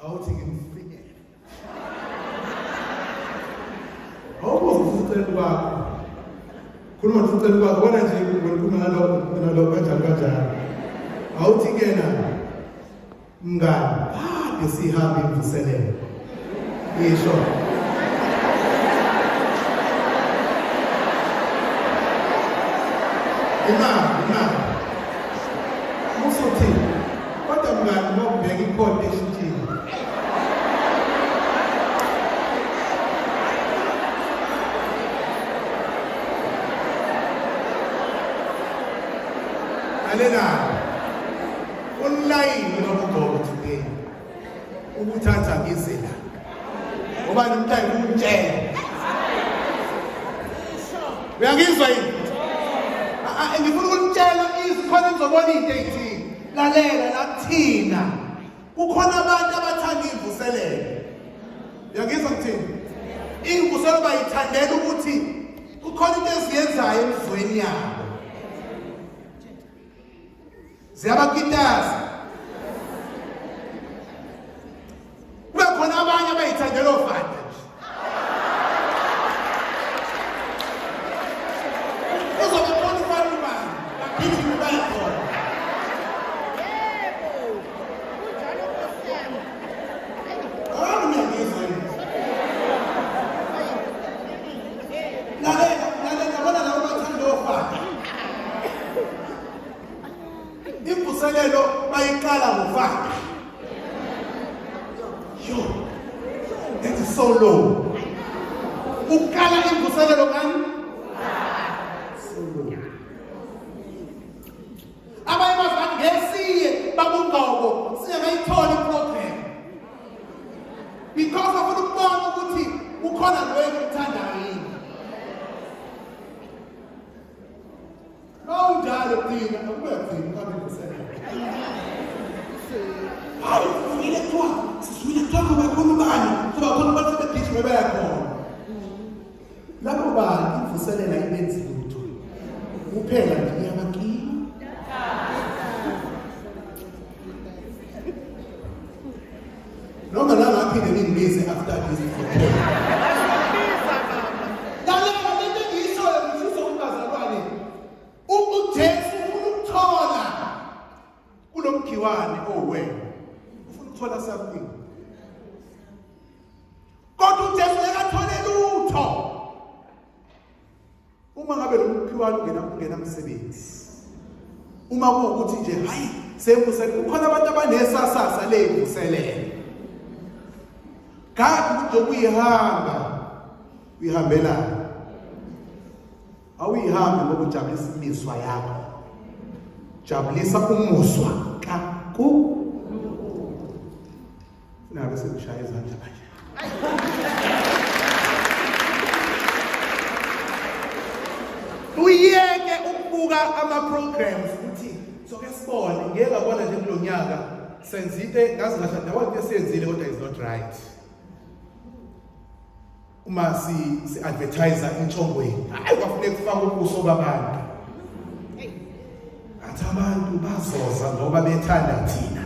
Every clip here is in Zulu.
awuthi ngimfike awuzicela kwakho khuluma ngicela kwakho bona nje ukukhuluma nalo kanjalo awuthi kena mngani besihambe imvuselelo yisho imali musothi kodwa mngani ngokubheka ikhona eshintshini alena online lokugqoka today ukuthatha ngizela ngoba nomntana umtshela uyangizwa yini ngifuna ukutshela izikhona ngizobona into ezithini lalela lakuthina kukhona abantu abathanda imvuselelo uyangizwa kuthini imvuselelo bayithandela ukuthi kukhona into eziyenzayo emzweni yabo ziyabakitaza kube khona abanye abayithandela ofana uzobe khona ufana ubani baphinde kubaye khona yebo kunjalo kusiyana ngiyangizwa lalela bona labo bathanda ofana imvuselelo bayiqala ngofana yo that is so low ukala imvuselelo ngani so low abanye bazathi ngesiye babungqoko singayithola iprogram because afuna ukubona ukuthi ukhona loyo umthandayo yini njalo thina akuyathini kamvuselelo hayi ufile kwa siswile kwakho bakhona bani kuba khona bathi bedishwe bayakhona lapho bani imvuselelo ayibenzi lutho kuphela nje yabakini noma la ngaphinde ngibize after this uJesu ukuthola kulomkhiwane owena ufuna ukuthola something kodwa uJesu akathole lutho uma ngabe lo mkhiwane ungena umsebenzi uma kuwukuthi nje hayi semvuselelo kukhona abantu abanesasasa lemvuselelo kanti ukuyihamba uyihambela awuyihambi ngokujabulisa imizwa yakho jabulisa umuzwa kaku nabe sekushaya izandla kanje uyeke ukubuka ama-programs ukuthi soke sibone ngeke ngabona nje kulo nyaka senzite ngazi ngathi ndawona into esiyenzile kodwa is not right uma si-advertiser intshongweni hayi kwafuneka kufaka ubuso babantu athi abantu bazoza ngoba bethanda thina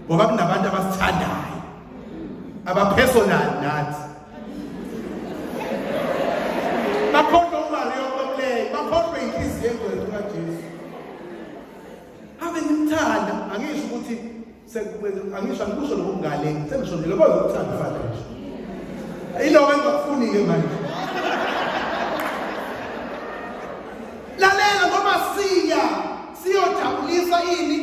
ngoba kunabantu abasithandayo abapersonal nathi bakhohlwa umali yokuplay bakhohlwa inhliziyo engcwele kaJesu ave nimthanda angisho ukuthi angisho angikusho lokungale sengisho nje loba ukuthanda mfana nje iloko engakufuni ke manje lalela ngoba siyojabulisa ini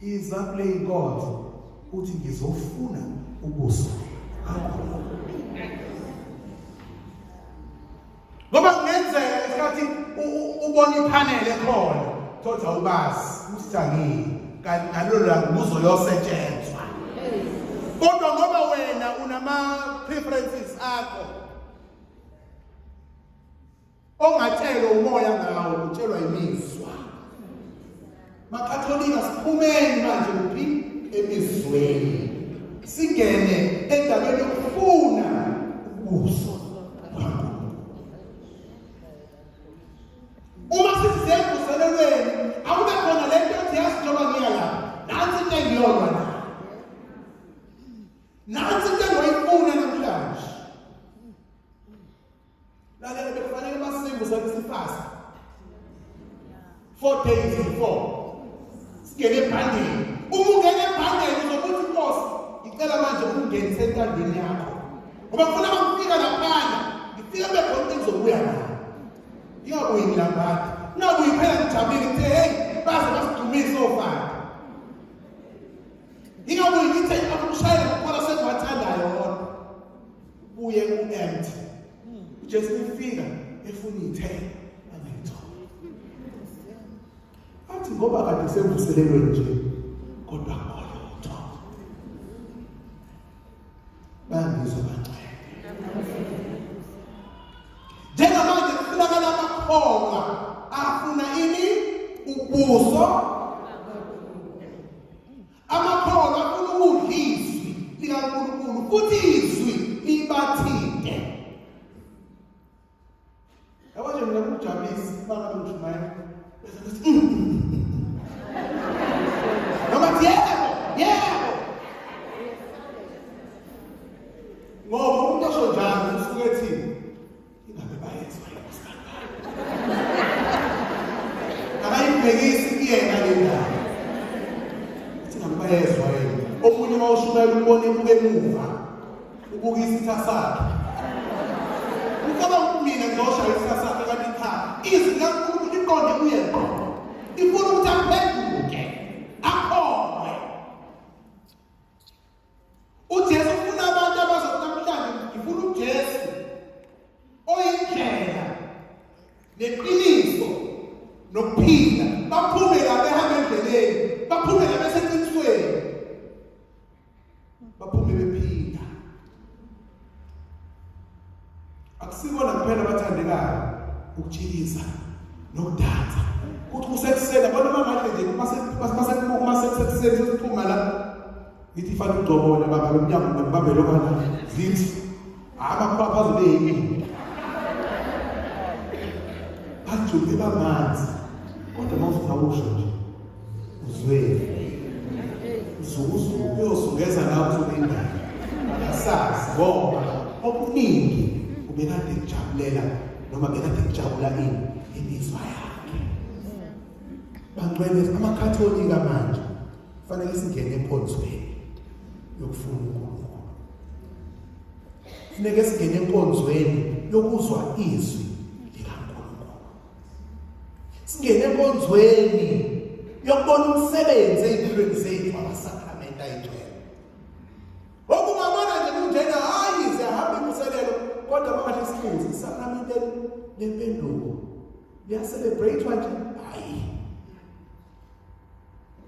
iza play God uthi ngizofuna ubuso ngoba kungenzeka isikhathi ubona ipanel ekhona thothi awubazi uthi angini kanti nalolo la kuzo yosetshenzwa kodwa ngoba wena unama preferences akho ongatshelwa umoya ngawo utshelwa imizwa makatholika siphumeni manje kuphi emizweni singene endabeni yokufuna ubuso bakho uma sizisemvuselelweni awube khona lento ethi yasi njengoba ngiya la uyakholwa na? Nansi into engizoyifuna namhlanje. Lalela bekufanele basingo sasifast. 4 days before. Singene ebhandeni. Uma ungena ebhandeni uzokuthi Nkosi, ngicela manje ungenise entandeni yakho. Ngoba ngifuna ukufika laphana, ngifika bekhona into engizobuya nayo. Ingabuyi ngilambada. Ingabuyi phela ngijabulile ngithe hey, baze basidumisa ofana. Ingabuyi ngithe akushayela ngokuphela sengiwathandayo wona. Ubuye ku-empty. Ujesu ufika efuna iy'thelo angayithola. Athi ngoba kade sevuselelwe nje kodwa ngolutho. Bangizwa bangcwele. Njengamanje kufunakala amakholwa afuna ini ubuso. Amakholwa afuna ukudla izwi likaNkulunkulu futhi izwi libathinte. Yabona mina kujabulisa banga lokushumaya. Noma yebo. Ngoba umuntu osho njalo usuke ethi ingabe bayezwa yosana. Akayibhekisi kuyena le ndaba. Uthi ingabe bayezwa yena. Omunye mawushumayela ubone ibuke emuva. Ubuka isitha sakhe. Ukaba mina ngizoshaya isitha sakhe kanti cha. Izwi likaNkulunkulu liqonde kuye ngqo. Ifuna ukuthi aphenduke. Akholwe. uJesu ufuna abantu abazokutamhlanje ngifuna uJesu oyindlela neqiniso nokuphila baphume la behamba endleleni baphume la beseqinisweni baphume bephila akusikona kuphela abathandekayo ukujikisa nokudansa ukuthi kusekusela bona mangahle nje masekuseni sesiphuma la ithi fana ugcobola baba lomnyango ngibambe lokana zithi abakhapha azobeyini bajuke bamanzi kodwa mawusawusho nje uzwe uzuzu uyosungeza lapho indaba asazi ngoba okuningi ubekade kujabulela noma bekade kujabula imizwa yakhe bangcwele amakhatholika manje kufanele singene enkonzweni yokufuna uNkulunkulu. Funeke singene enkonzweni yokuzwa izwi likaNkulunkulu. Singene enkonzweni yokubona umsebenzi empilweni zethu amasakramenti ayigcwele. Okungabona nje kunjena hayi siyahamba imvuselelo kodwa manje sifuze isakramenti lempendulo. Liyacelebratewa nje hayi.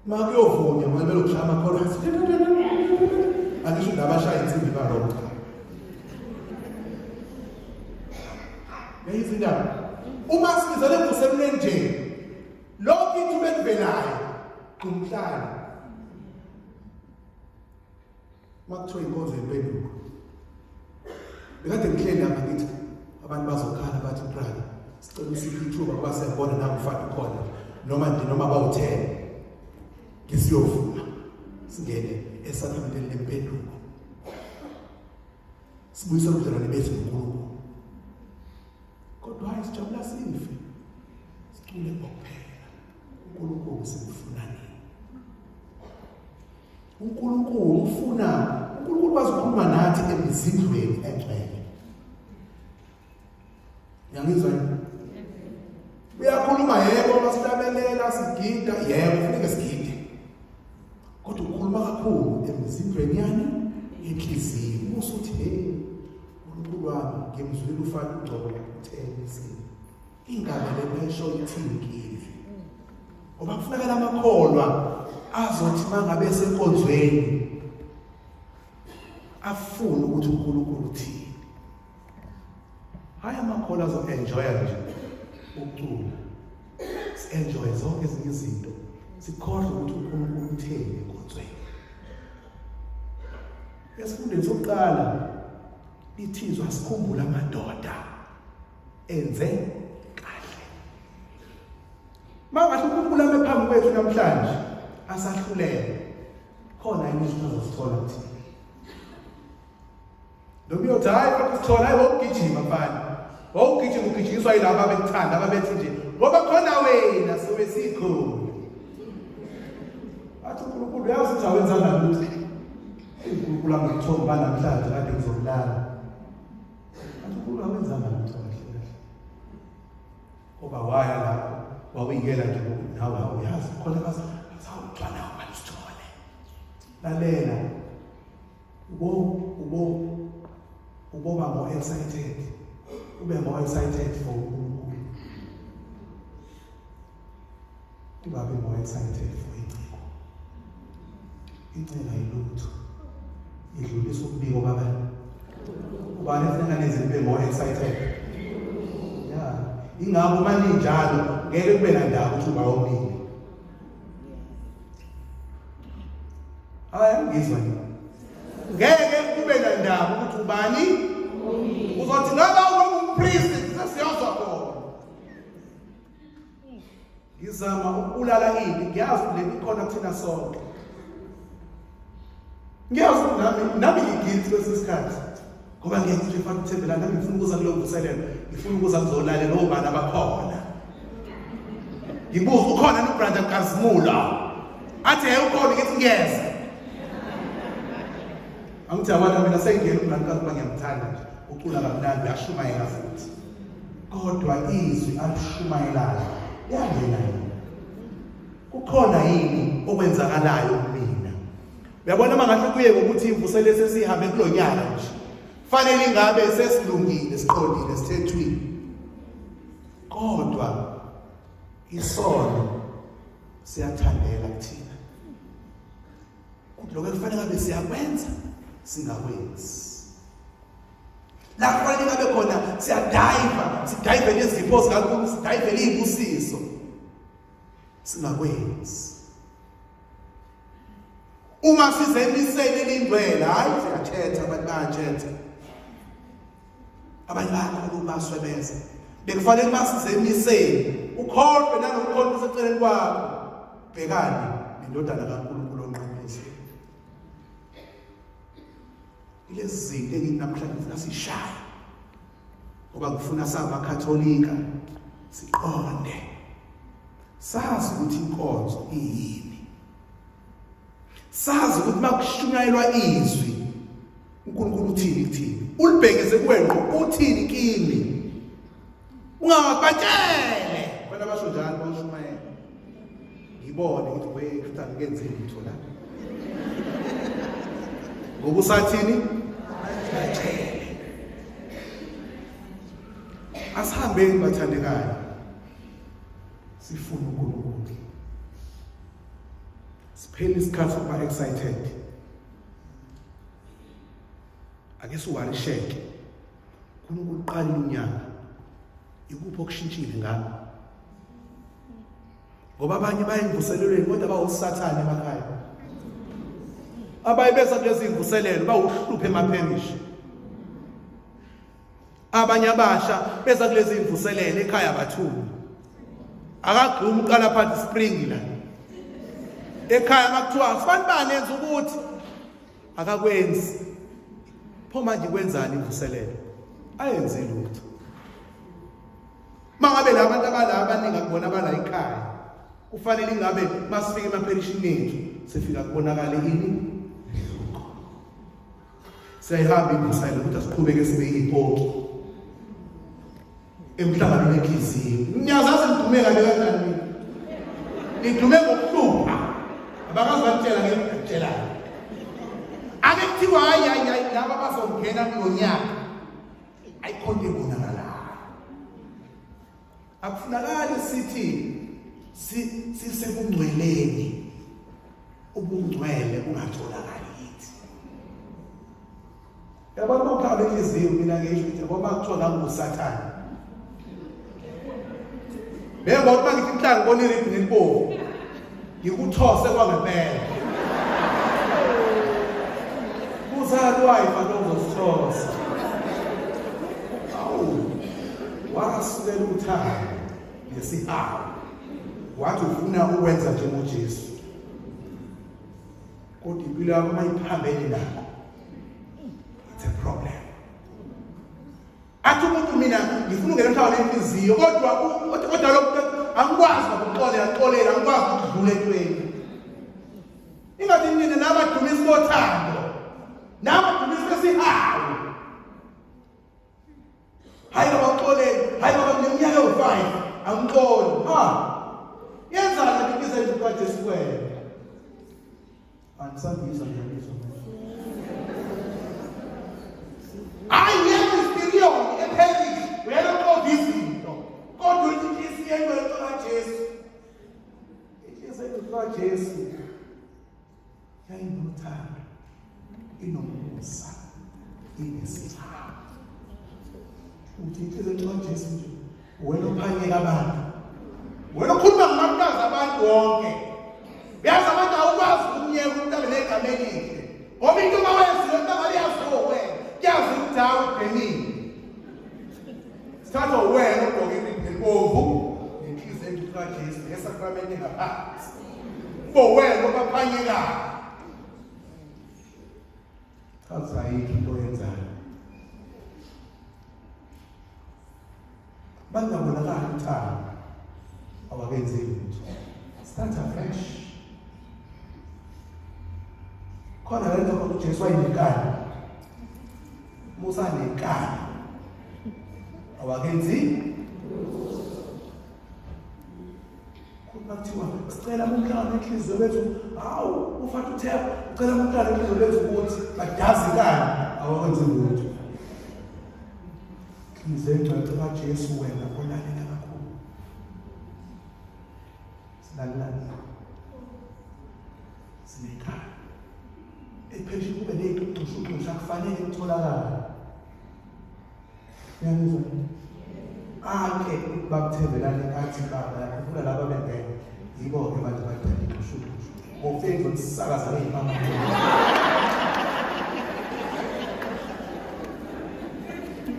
Makuyovunywa ngabe lokushaya amakhorasi. Angisho nabashaya insimbi balokho. Yayizindaba. Uma sizele kusemnene nje, lokho ithu bekuvelayo kumhlanje. Makuthiwa inkonzo yempendulo. Bekade ngihleli lapha ngithi abantu bazokhala bathi brother, sicela usiphe ithuba ngoba siyabona nawe ufaka khona noma bawuthela. Ngisiyovuma singene esakramenteni lempendulo sibuyisa ubudlelwane bethu noNkulunkulu kodwa sijabula sife sicule kuphela uNkulunkulu simfuna nini uNkulunkulu bazokhuluma nathi emizindlweni engcwele yangizwa uyakhuluma yebo masihlabelela sigida yebo kufanele sigide kodwa ukhuluma kakhulu emizindlweni yani enhliziyo usuthi hey uNkulunkulu wami ngimzwile ufana ugcobo utheni ingane lebesho ithingile ngoba kufuneka amakholwa azothi mangabe esenkonzweni afuna ukuthi uNkulunkulu uthini hayi amakholwa azo-enjoya nje ukucula si-enjoye zonke ezinye izinto sikhohlwe ukuthi uNkulunkulu utheni enkonzweni. Esifundeni sokuqala ithizwa sikhumbula amadoda enze kahle. Mangathi uNkulunkulu ame phambi kwethu namhlanje asahlulele khona yini izinto ozosithola kuthina noma uyothi hayi kodwa usithola hayi wokugijima mfana wawugijima ugijinyiswa yilabo abekuthanda ababethi nje ngoba khona wena sobe sikhona athi uNkulunkulu uyazi ukuthi awenzanga lutho uNkulunkulu angithomba namhlanje kade ngizolala athi uNkulunkulu awenzanga lutho kahle ngoba waya lapho wawuyingela nje nawe awuyazi khona bazawucwana ubalithole lalela uboba more excited ube more excited for uNkulunkulu ungabe more excited for incela yilutho idlulisa ukubiko kabani ubani efuna ngenze ube more excited yeah ingakho manje njalo ngeke kube nandaba ukuthi uba womile hayi ngizwa nini ngeke kube nandaba ukuthi ubani uzothi ngabe ungumpriest sesiyazwa khona ngizama ukulala ini ngiyazi le khona kuthina sonke ngiyazi nami ngigilty kwesikhathi ngoba ngiyathi nje mfana uthembela nami ngifuna ukuza kulo mvuselelo ngifuna ukuza ngizolalela lo bana abakhona ngibuza ukhona nobrother Kazimula athi hey ukhona ngithi ngiyeza angithi abantu mina sengiyena ubrother Kazimula ngiyamthanda nje ucula kamnandi uyashumayela futhi kodwa izwi alishumayelayo yangena yini kukhona yini okwenzakalayo kumina uyabona mangahle kuye ngokuthi imvuselo sesihambe kulonyaka nje fanele ingabe sesilungile siqondile sithethwini kodwa isono siyathandela kuthina lokho kufanele ngabe siyakwenza singakwenzi la kufanele ngabe khona sidayive nezipho zikaNkulunkulu sidayive izibusiso singakwenzi uma sizemisele lindwela hayi siyathetha abantu bayathetha abanye bayakhuluma baswebeza bekufanele basizemisele ukholwe nanokukhona useceleni kwakho bhekani indodana kaNkulunkulu onqameza ilezi zinto enginamhlanje ngifuna sishaya ngoba ngifuna samakatholika siqonde sazi ukuthi inkonzo iyini sazi ukuthi makushunyayelwa izwi uNkulunkulu uthini kuthini ulibhekeze kuwena uthini kimi ungabatshele wena basho njalo bashumayela ngibone ukuthi wena ngenze lutho la ngoba usathini batshele asihambeni bathandekayo sifuna uNkulunkulu siphele isikhathi sokuba excited ake siwalisheke uNkulunkulu uqala unyaka ikuphi okushintshile ngakho ngoba abanye bayimvuselelweni kodwa bawusathane emakhaya abayibesa kulezi imvuselelo bawuhluphe emaphemishi abanye abasha besa kulezi imvuselelo ekhaya bathula akagquma uqala phansi spring la ekhaya makuthiwa sifanele banenza ukuthi akakwenzi pho manje kwenzani imvuselelo ayenze lutho mangabe labantu abalaba abaningi akubona abala ekhaya kufanele ingabe masifika emaperishini ethu sifika kubonakala ini siyahamba imvuselelo ukuthi asiqhubeke sibe yipoki emhlangano wenhliziyo ngiyazazi ngidume kahle kanjani ngidume ngokuhlupha abakazi batshela ngekutshela ake kuthiwa hayi laba bazongena kulonyaka ayikhonde bonakala akufunakali sithi sisebungcweleni ubungcwele bungatholakali yithi yabona mawukhamba enhliziyo mina ngisho ukuthi ngoba kuthiwa ngusathane bengona uma ngithi inhlanga ngibona iribhi nelibovu ngikuthose kwangempela kuzalwayifa lozosithosa awu wasukela uthando ngesihawu wathi ufuna ukwenza njengoJesu kodwa impilo yakho mayiphambene nakho, it's a problem. Athi umuntu mina ngifuna ungena emhlabeni wenhliziyo kodwa lokho angikwazi ukuxolela angikwazi ukudlula entweni. Ingathi nina nabadumisi bothando nabadumisi besihawu hayi abaxoleli hayi baba ngeminyaka ewu-5 angixoli yenzani impilo zethu kaJesu kwena angisabizwa ngiyabizwa hayi yempiliyoni ephezulu uyaloqova izinto kodwa inhliziyo engcwele kaJesu inhliziyo kaJesu yayinothando inomusa inesithando uthi inhliziyo kaJesu nje wena uphanyela abantu wena ukhuluma ngamakhuthaza abantu wonke uyazi abantu awukwazi ukumyeka umntana negama elihle ngoba into mawenziwe umntana liyaziwo wena kuyazi ukuthi hawu ubhenile sithatha wena ugqoke ibomvu nenhliziyo kaJesu esakramente ngaphansi bo wena obaphanyekayo chaza yini into yenzayo bangabonakala uthando awakenzi lutho start afresh khona lento uJesu wayinikana Musa nekana awakenzi kuthiwa sicela umntwana enhliziyo lethu hawu ufathi uthepha ucela umntwana enhliziyo lethu ukuthi badazikane awakwenzi lutho ngizengcwele kaJesu wena olalela kakhulu silalana sinekhala ephezulu kube neziqoqosho kufanele kutholakala yanizwa ake bakuthembelane athi baba kufuna laba bengeke yibo ke abantu bathanda ukushushu ngofenzo sisakaza ngezimama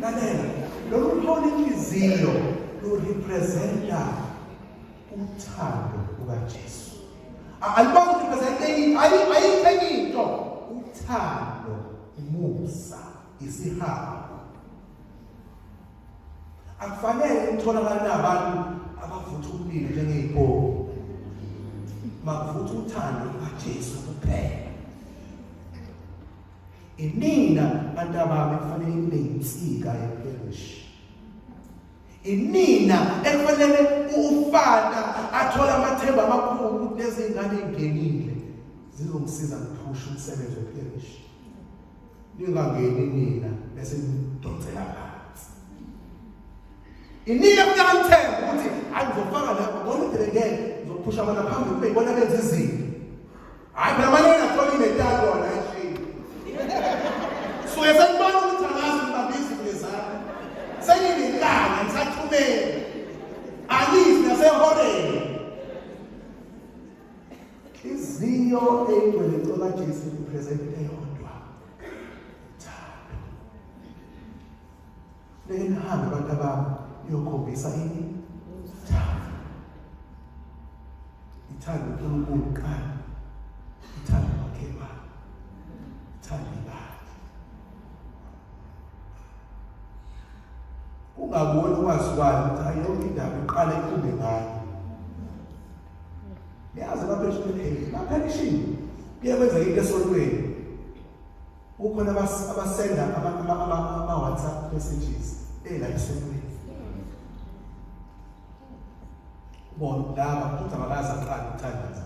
lalela lo mphola inhliziyo lo representa uthando lukaJesu alibazi representa ayithengito uthando umusa isihawu akufanele utholakala nabantu abavutha umlilo njengey'pofu makuvutha uthando lukaJesu kuphela inina bantu abami kufanele ibe yinsika yeperish inina ekufanele ufana athola amathemba amakhulu ukuthi lezi ngane ey'ngenile zizomsiza kuphusha umsebenzi weperish ningangeni nina bese nidonsela phansi inina kuyakuthemba ukuthi angizofaka lapha ngona ngeke ngizophusha abantu phambili kube yibona benza izinto hayi phela manje nathola imetali wona eshini suke senibona ukuthi angazi ngibambisa izinto zami senginikanga ngisathumela alizi nasehoreni inhliziyo engcwele kaJesu ipresente eyodwa uthando lenihambe abantu abami uyokhombisa ini uthando uNkulunkulu kuqala uthando umakhelwane uthando ibandla ungaboni ungazikwani ukuthi hayi yonke indaba iqala ikhumbe ngayo yazi bapheshini kuye kwenzeka into esontweni ukhona abasenda ama-WhatsApp messages la esontweni bona laba futhi abakazi aqala ukuthandaza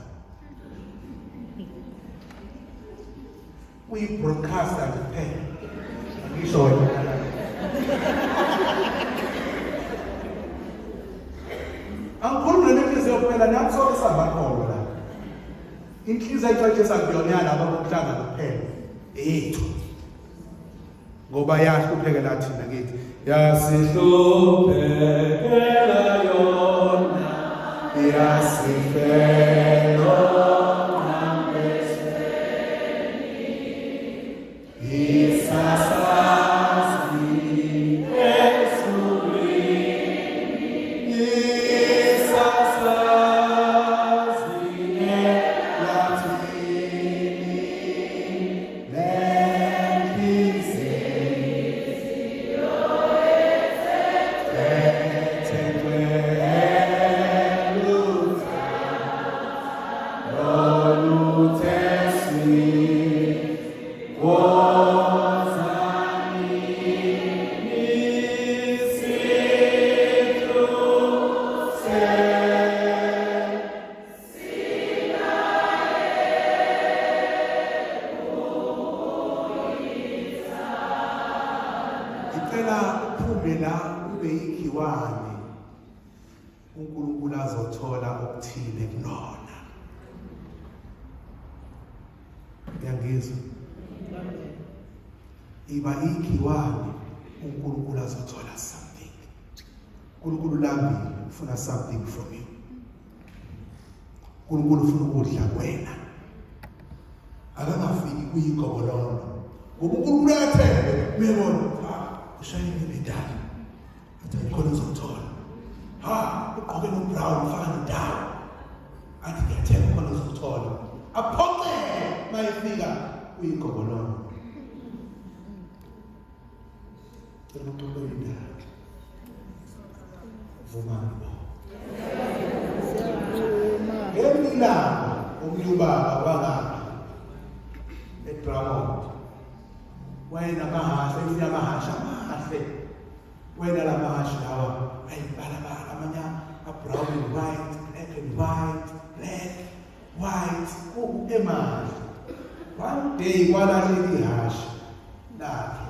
we-broadcast kuphela ngisho wena angikhulumi nenhliziyo kuphela nakusoke sangakholwa la inhliziyo ayitshwatshe sakuyona abakuhlanga kuphela eyethu ngoba yahluphekela thina kithi yasihluphekela yona yasifela la ube igciwane uNkulunkulu azothola okuthile kulona. Uyangizwa? Iba igciwane uNkulunkulu azothola something. uNkulunkulu lambile ufuna something from you. uNkulunkulu ufuna ukudla kuwena. Akangafiki kuyigobolondo. Ngoba uNkulunkulu uyathemba uyabona ushayile bedala. Athi ikhona uzothola. Uqoke no-brown ufaka ndawo. Athi ngiyathemba khona uzothola. Aphoqe mayifika kuyigobolondo. Ngemilanga umyubaba wangapha eDramond wena mahashe inamahasha amahle wena lamahasha lawa ayibala amanye brown and white, black and white, emahle. One day kwalahle ihasha lakhe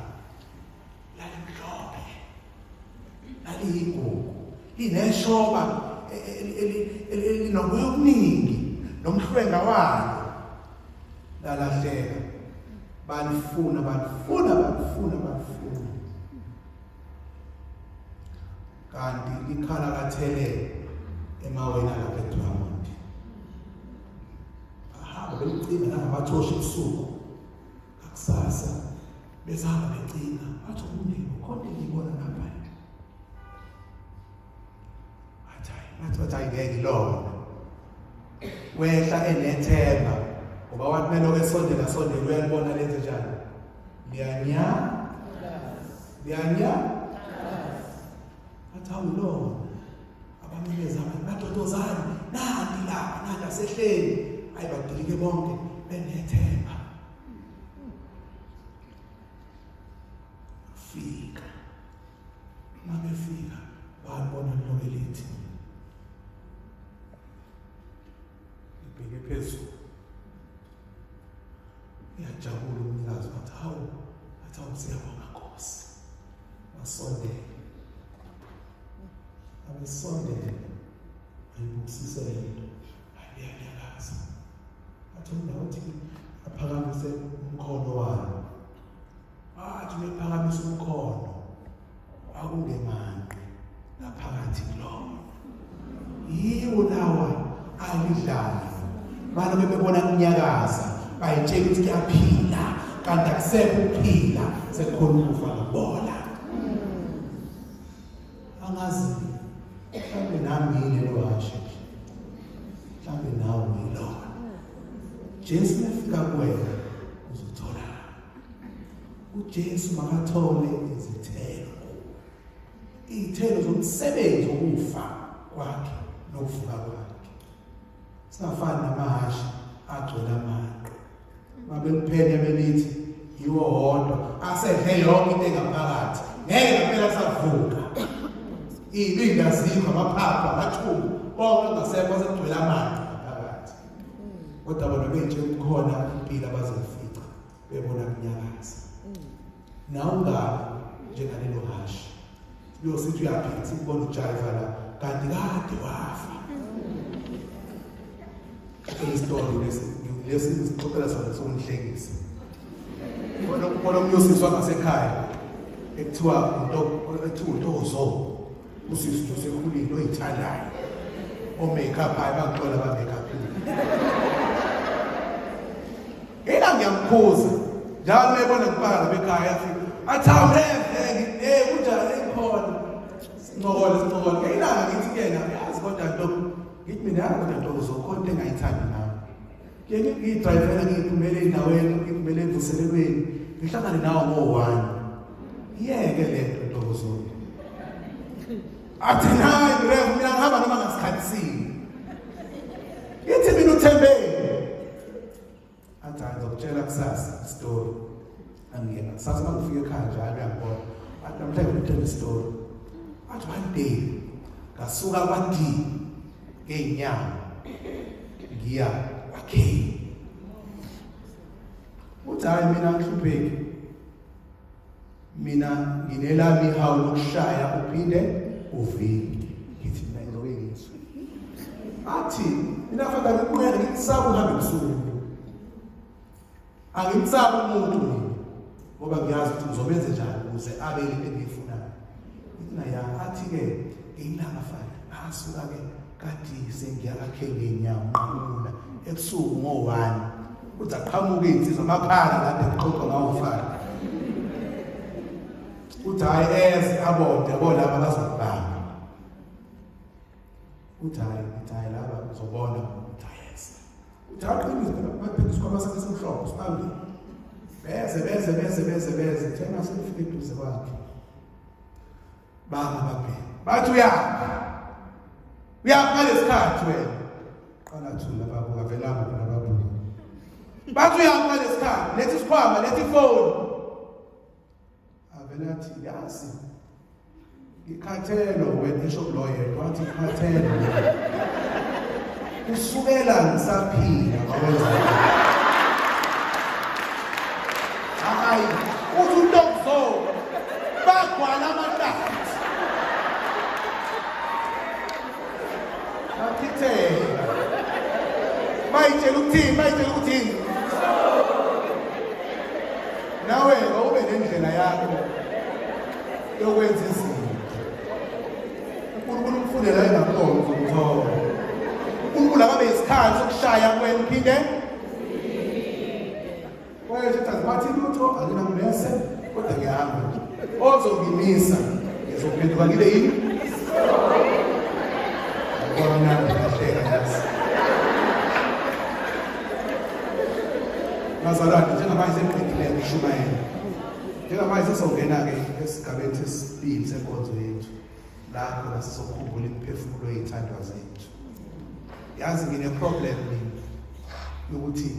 lalimhlophe laliyigugu lineshoba elinomoya omningi nomhlwenga walo lalahleka balifuna kanti likhala kathele emaweni lapha eDramond. Bahamba belicina ngamathoshi ebusuku akusasa bezahamba becina bathi umlilo khona ngibona lapha. Bathi ayingeke lona wehla enethemba ngoba wathi melo kesondela uyalibona lenze njani liyanya athawu lona abamekeza amadodozana nandi lapha nandi asehleli ayibadilike bonke benethemba fika mabefika babona lo elithi ibheke phezulu iyajabula umnikazi athawu siyabonga Nkosi basondele abesondele ayibusisele ayiyakaza athanda ukuthi aphakamise umkhono walo athi bephakamise umkhono akungemani ngaphakathi kulona yiwo lawa alidlala bana bebona kunyakaza bayitshela ukuthi kuyaphila kanti akusekho ukuphila sekukhona ukufa ngabona angazi mhlawumbe nami yini lo hashe mhlawumbe nawe uyilona Jesu efika kuwena uzothola uJesu makathole izithelo zomsebenzi wokufa kwakhe nokuvuka kwakhe singafani namahashe agcwele amaqhwa babeliphenya belithi yiwo wodwa asedle yonke into engaphakathi ngeke ngaphela savuka ilinda zikho amaphaphu amathumbu konke ngasekho sekugcwele amanzi phakathi kodwa bona benje kukhona impilo abazofica bebona kunyakaza nawe ungabi njengalelo hashe uyosithi uyaphila sikubona uJaiva la kanti kade wafa istory lesi sixoxela sona somhlekisi bona umyosisi wangasekhaya ekuthiwa uNtozo usisi Josephulile oyithandayo o-makeup hayi bakuxola ba-makeup yena ngiyamkhuza njalo ebona kubala bekhaya athawu kunjani ekhona sincokola ngeyilanga ngithi kuyena yazi kodwa nto ngithi mina kodwa Ntozo khona into engayithandi nawe ngiyidrivela ngiyiphumele endaweni ngiphumele emvuselelweni ngihlangane nawe ngo-1 yeke lento Ntozo athi hayi rev mina ngihamba noma ngasikhathini yithi mina uThembeni athi ngizokutshela kusasa story angiyena kusasa mangifika ekhaya njalo uyabona athi namhlanje ngitshela story athi one day ngasuka kwaDi ngeenyanga ngiya kwaKhe uthi hayi mina ngihlupheki mina nginelami ihawu lokushaya uphinde uvike. Ngithi mina ngizokuyizwa. Athi mina faka ngikuwena ngisaba uhambe ebusuku. Angimsabi umuntu mina ngoba ngiyazi ukuthi ngizobenza njani ukuze abe into engiyifunayo. Naye athi ke ngilanga fana asuka ke kade sengiyakhe ngenyawo nqamula ebusuku ngo1 uthi aqhamuke insizwa amaphala lapha eqoqa ngawo fana. Uthi hayi eze abode yabo laba bazobamba. Uthi hayi laba uzobona uthi yes. Uthi aqinise baphindiswa kwamasakhe semhlobo sihambe. Beze thena sifike eduze kwakhe. Baba baphela. Bathi uyapha lesikhathi wena. Qala thula baba kavelanga khona baba. Bathi uyapha lesikhathi, lethi sikhwama, lethi phone. Avelathi yasi. Ikhathelo wena esho lawyer, wathi ikhathelo. Kusukela ngisaphila ngawenza. Hayi, uthi uNtomzo bagwala amathathu. Akithela. Bayitshela ukuthini? Nawe awube nendlela yakho yokwenza izinto. uNkulunkulu umfundela engakhona ukuthola. uNkulunkulu akabe isikhathi sokushaya kwena phinde. Bathi lutho alinambese kodwa ngiyahamba ozongimisa ngizophenduka ngibe yini akona kahleka yasi mazalwane njengamanje semqedile ukushumayela njengamanje sesongena ke esigabeni sesibili senkonzo yethu lapholasizokhumbula imiphefumulo yezithandwa zethu. Yazi ngine problem yokuthi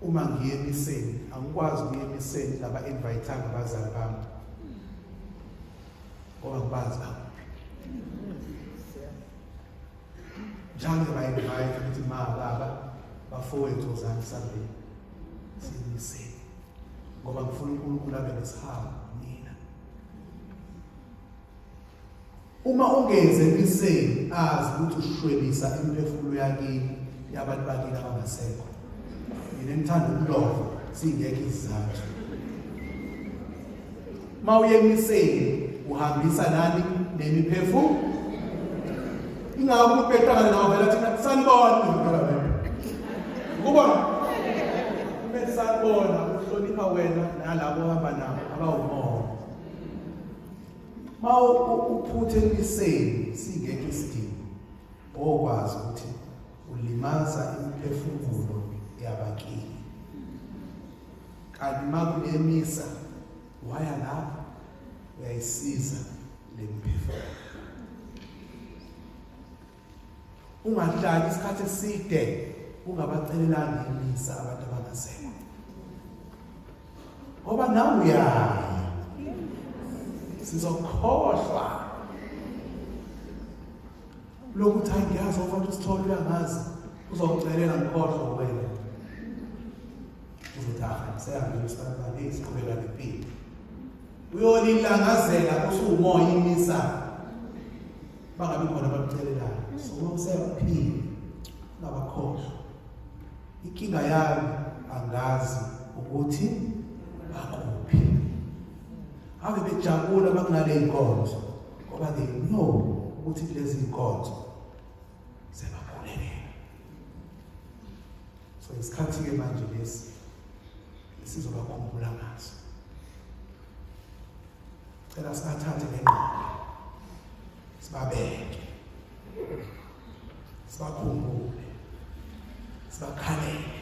uma ngiye emiseni angikwazi ukuya emiseni laba inviteanga abazali bami ngoba ngibazi kaphi njalo ba-invite ukuthi baba bafowethu ozani sambeni simiseni ngoba ngifuna uNkulunkulu abe nesihawu mina. Uma ungenze emiseni azi ukuthi ushwebisa imiphefumulo yakini yabantu bakini abangasekho. Ngithanda ukulova singekho isizathu. Mawuye emiseni uhambisa nani nemiphefumulo. Ingabe upetana nawo vela thina sanibona ngibona wena. Ukubona? Kumele sanibona uhlonipha wena nalabo ohamba nabo abawumoya. Uphuthe emiseni singekho isidingo. Okwazi ukuthi ulimaza imiphefumulo yabakini. Kanti makunemisa waya lapha uyayisiza lemphefumulo. Ungahlali isikhathi eside ungabacelelanga imisa abantu abangasekho. Ngoba nawe uyaya sizokhohlwa lokuthi angiyazi ofanele usithole uyangazi uzokucelela ngikhohlwa wena. Uzothatha seyabe usithatha isiqhubeka nempilo. Uyolilangazela usumoya imisa. Bangabi khona abakucelelayo. So useyaphila ngabakhohlwa. Inkinga yami angazi ukuthi akuphi. Ave bejabula bakunale inkonzo ngoba they know ukuthi lezi inkonzo sebaphumelela. So isikhathi ke manje lesi sizobakhumbula ngaso. Cela sibathathe ngengqondo. Sibabeke. Sibakhumbule. Sibakhalele.